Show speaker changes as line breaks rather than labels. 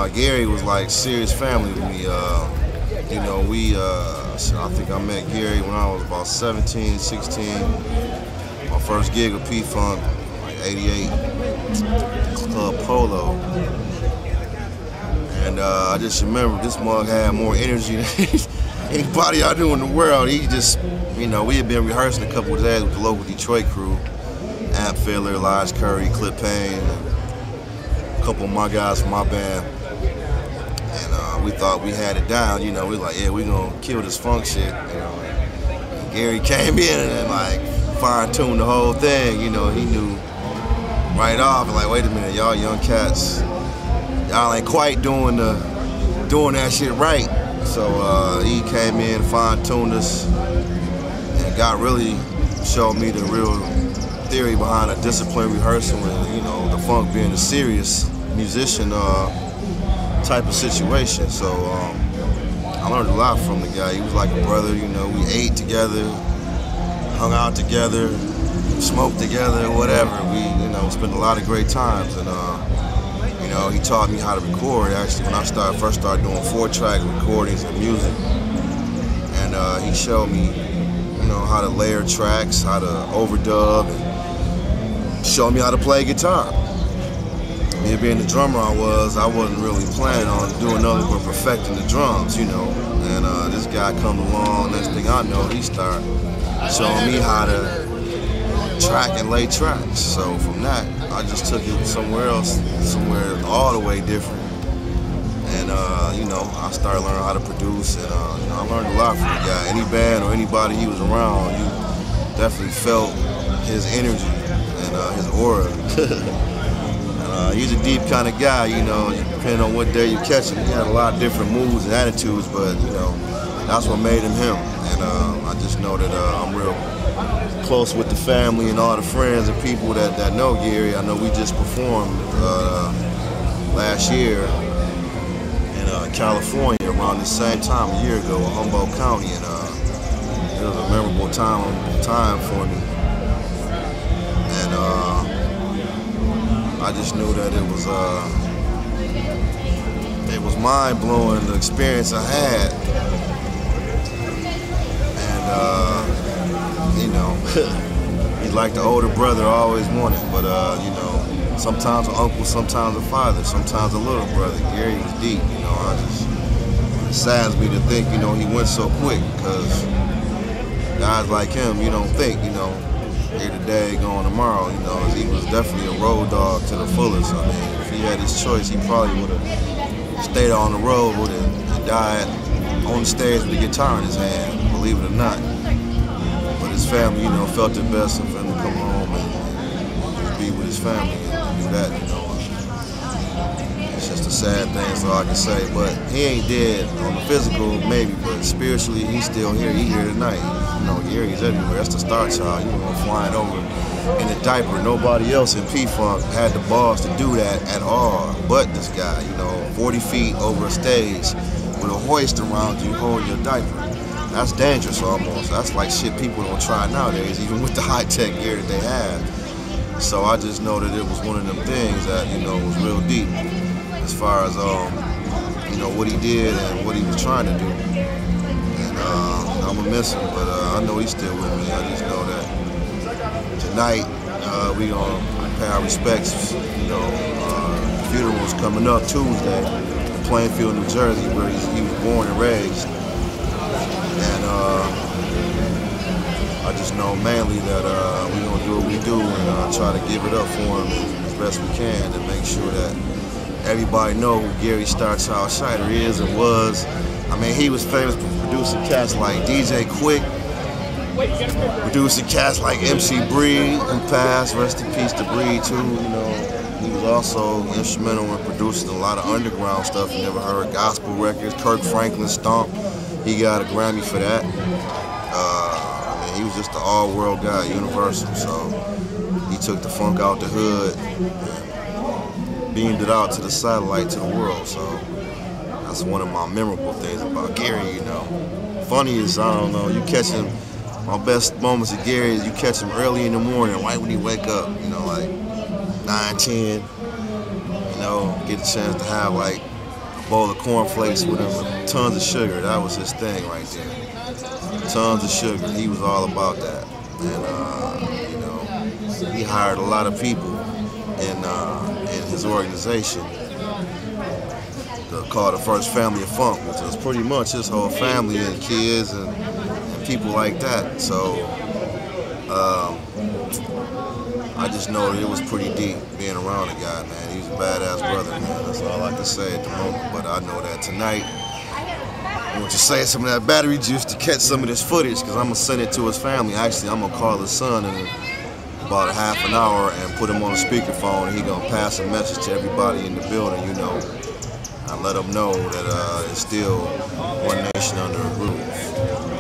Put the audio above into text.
Garry was like serious family to me. You know, I think I met Garry when I was about 17, 16. My first gig with P-Funk, like 88, Club Polo. And I just remember this mug had more energy than anybody I knew in the world. He just, you know, we had been rehearsing a couple of days with the local Detroit crew. Amp Fiddler, Lige Curry, Clip Payne, a couple of my guys from my band. And we thought we had it down, you know. We were like, yeah, we gonna kill this funk shit, you know. And Garry came in and like fine-tuned the whole thing, you know. He knew right off, like, wait a minute, y'all young cats, y'all ain't quite doing that shit right. So he came in, fine-tuned us, and really showed me the real theory behind a disciplined rehearsal and, you know, the funk being a serious musician type of situation. So I learned a lot from the guy. He was like a brother, you know. We ate together, hung out together, smoked together, whatever. We, you know, spent a lot of great times. And you know, he taught me how to record, actually, when I first started doing 4-track recordings and music. And he showed me, you know, how to layer tracks, how to overdub, and showed me how to play guitar. Me being the drummer I wasn't really planning on doing nothing but perfecting the drums, you know. And this guy come along, next thing I know, he started showing me how to track and lay tracks. So from that, I just took it somewhere else, somewhere all the way different. And you know, I started learning how to produce, and you know, I learned a lot from the guy. Any band or anybody he was around, you definitely felt his energy and his aura. And he's a deep kind of guy, you know, depending on what day you catch him. He had a lot of different moods and attitudes, but you know, that's what made him him. And I just know that I'm real close with the family and all the friends and people that know Garry. I know we just performed last year in California around the same time a year ago in Humboldt County, and it was a memorable time for me. And I just knew that it was mind-blowing, the experience I had. And you know, he's like the older brother I always wanted, but you know, sometimes an uncle, sometimes a father, sometimes a little brother. Garry was deep, you know. It saddens me to think, you know, he went so quick, because guys like him, you don't think, you know, here today, going tomorrow, you know. He was definitely a road dog to the fullest. I mean, if he had his choice, he probably would have stayed on the road and died on the stage with a guitar in his hand, believe it or not. But his family, you know, felt it best for him to come home and just be with his family and do that, you know. It's just a sad thing, that's all I can say. But he ain't dead on the physical, maybe, but spiritually, he's still here. He's here tonight. You know, Garry's everywhere. That's the star child, you know, flying over in a diaper. Nobody else in P-Funk had the balls to do that at all but this guy, you know, 40 feet over a stage with a hoist around you holding your diaper. That's dangerous almost. That's like shit people don't try nowadays, even with the high-tech gear that they have. So I just know that it was one of them things that, you know, was real deep as far as, you know, what he did and what he was trying to do. And I'm gonna miss him, but I know he's still with me. I just know that tonight we gonna pay our respects. You know, the funeral's coming up Tuesday in Plainfield, New Jersey, where he was born and raised. And I just know mainly that we're gonna do what we do and try to give it up for him as best we can and make sure that everybody know who Garry Star Child Shider is and was. I mean, he was famous for producing cats like DJ Quick, producing cats like MC Breed who passed, rest in peace to Breed too, you know. He was also instrumental in producing a lot of underground stuff you never heard, gospel records, Kirk Franklin Stomp. He got a Grammy for that. I mean, he was just an all-world guy, universal, so he took the funk out the hood and beamed it out to the satellite, to the world, so that's one of my memorable things about Garry, you know. Funny is, I don't know, you catch him, my best moments of Garry is you catch him early in the morning, right when he wake up, you know, like 9, 10, you know, get a chance to have like a bowl of cornflakes with him with tons of sugar. That was his thing right there. Tons of sugar. He was all about that. And, you know, he hired a lot of people in his organization called the First Family of Funk, which was pretty much his whole family and kids and people like that. So I just know that it was pretty deep being around the guy, man. He was a badass brother, man. That's all I can say at the moment. But I know that tonight, I want you to say some of that battery juice to catch some of this footage, because I'm going to send it to his family. Actually, I'm going to call his son in about a half an hour and put him on a speakerphone, and he's going to pass a message to everybody in the building, you know, and let them know that it's still one nation under a groove.